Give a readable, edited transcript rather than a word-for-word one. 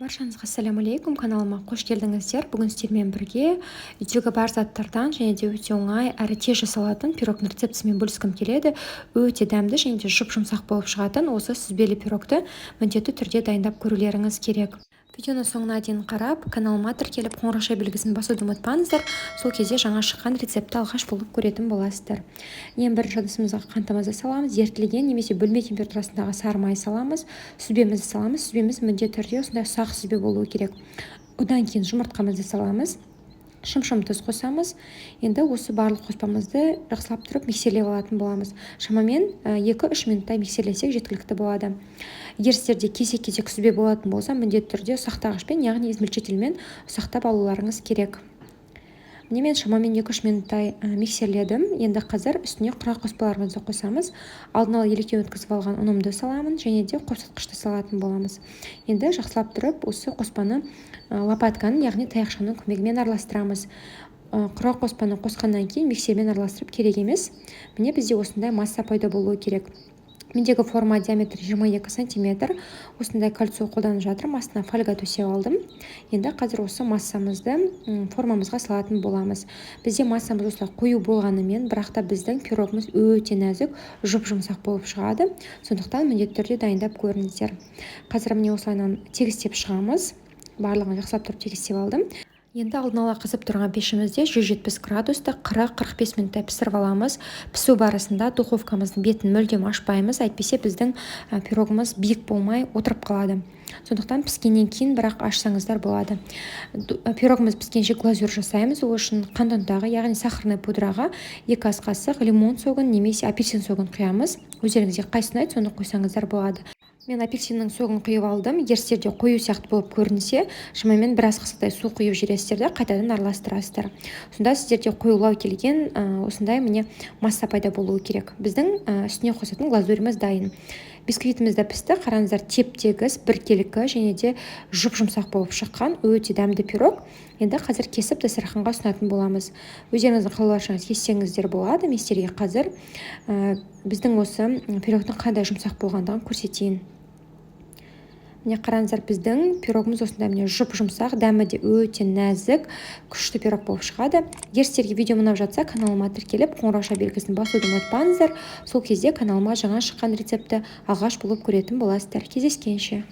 Баршаңызға ассалаумағалейкум, каналыма қош келдіңіздер. Бүгін сіздермен бірге үйдегі бар заттардан және де өте оңай әрі тез жасалатын пирогтың рецептісімен бөліскім келеді. Өте дәмді және де жұп-жұмсақ болып шығатын осы сүзбелі пирогты міндетті түрде дайындап көрулеріңіз керек. Видеоны соңына дейін қарап, каналыма тіркеліп қоңырауша белгісін басуды ұмытпаңыздар. Сол кезде жаңа шыққан рецепті алғаш болып көретін боласыздар. Ең бірінші ыдысымызға қантымызды саламыз. Ерітілген немесе бөлме температурасындағы сары май саламыз. Сүзбемізді саламыз. Сүзбеміз міндетті түрде осындай ұсақ сүзбе болуы керек. Одан кейін жұмыртқамызды саламыз. Шым-шым тұз қосамыз. Енді осы барлық қоспамызды жақсылап тұрып миксерлеп алатын боламыз. Шамамен 2-3 минуттай миксерлесек жеткілікті болады. Егер сіздерде кесек-кесек сүзбе болатын болса, міндетті түрде ұсақтағышпен, яғни измельчительмен ұсақтап алуларыңыз керек. Міне мен шамамен 2-3 минуттай миксерледім. Енді қазір үстіне құрақ қоспаларымызды қосамыз. Алдын ала електен өткізіп алған ұнымды саламын және де қосатқышты салатын боламыз. Енді жақсылап тұрып осы қоспаны лопатканың, яғни таяқшаның көмегімен араластырамыз. Құрақ қоспаны қосқаннан кейін миксермен араластырып керек емес. Міне бізде осындай масса пайда болуы керек. Мендегі форма диаметрі 22 см. Осындай кольцо қолданып жатырмын. Астына фольга төсеп алдым. Енді қазір осы массамызды формамызға салатын боламыз. Бізде массамыз осылай қою болғанымен, бірақ та біздің пирогымыз өте нәзік, жұп-жұмсақ болып шығады. Сондықтан міндетті түрде дайындап көріңіздер. Қазір міне осылайынан тегістеп шығамыз. Барлығын жақсылап тұрып тегістеп алдым. Енді алдын ала қызып тұрған пешімізде 170 градуста 40-45 минуттай пісіріп аламыз. Пісу барысында духовкамыздың бетін мүлдем ашпаймыз, әйтпесе біздің пирогымыз биік болмай отырып қалады. Сондықтан піскеннен кейін бірақ ашсаңыздар болады. Пирогымыз піскенше глазур жасаймыз. Ол үшін қант ұнтағы, яғни сахарный пудраға 2 ас қасық лимон согын немесе апельсин согын құямыз. Өздеріңізге қайсысын ұнайды, соны қойсаңыздар болады. Мен апельсиннің согын құйып алдым. Егер сіздерде қою сияқты болып көрінсе, шамамен біраз қысықтай су құйып жібересіздер де қайтадан араластырасыздар. Сонда сіздерде қоюлау келген осындай міне масса пайда болуы керек. Біздің үстіне қосатын глазуріміз дайын. Бисквитіміз де пісті. Қараңыздар, теп-тегіс, біркелкі және де жұп-жұмсақ болып шыққан өте дәмді пирог. Енді қазір кесіп дастарханға ұсынатын боламыз. Өздеріңіздің қалауларыңыз кессеңіздер болады. Мен сіздерге қазір біздің осы пирогтың қандай жұмсақ болғандығын көрсетейін. Міне қараңыздар, біздің пирогымыз осындай міне жұп-жұмсақ, дәмі де өте нәзік, күшті пирог болып шығады. Егер сіздерге видео ұнап жатса, каналыма тіркеліп, қоңырауша белгісін басуды ұмытпаңыздар. Сол кезде каналыма жаңа шыққан рецепті алғаш болып көретін боласыздар. Кездескенше.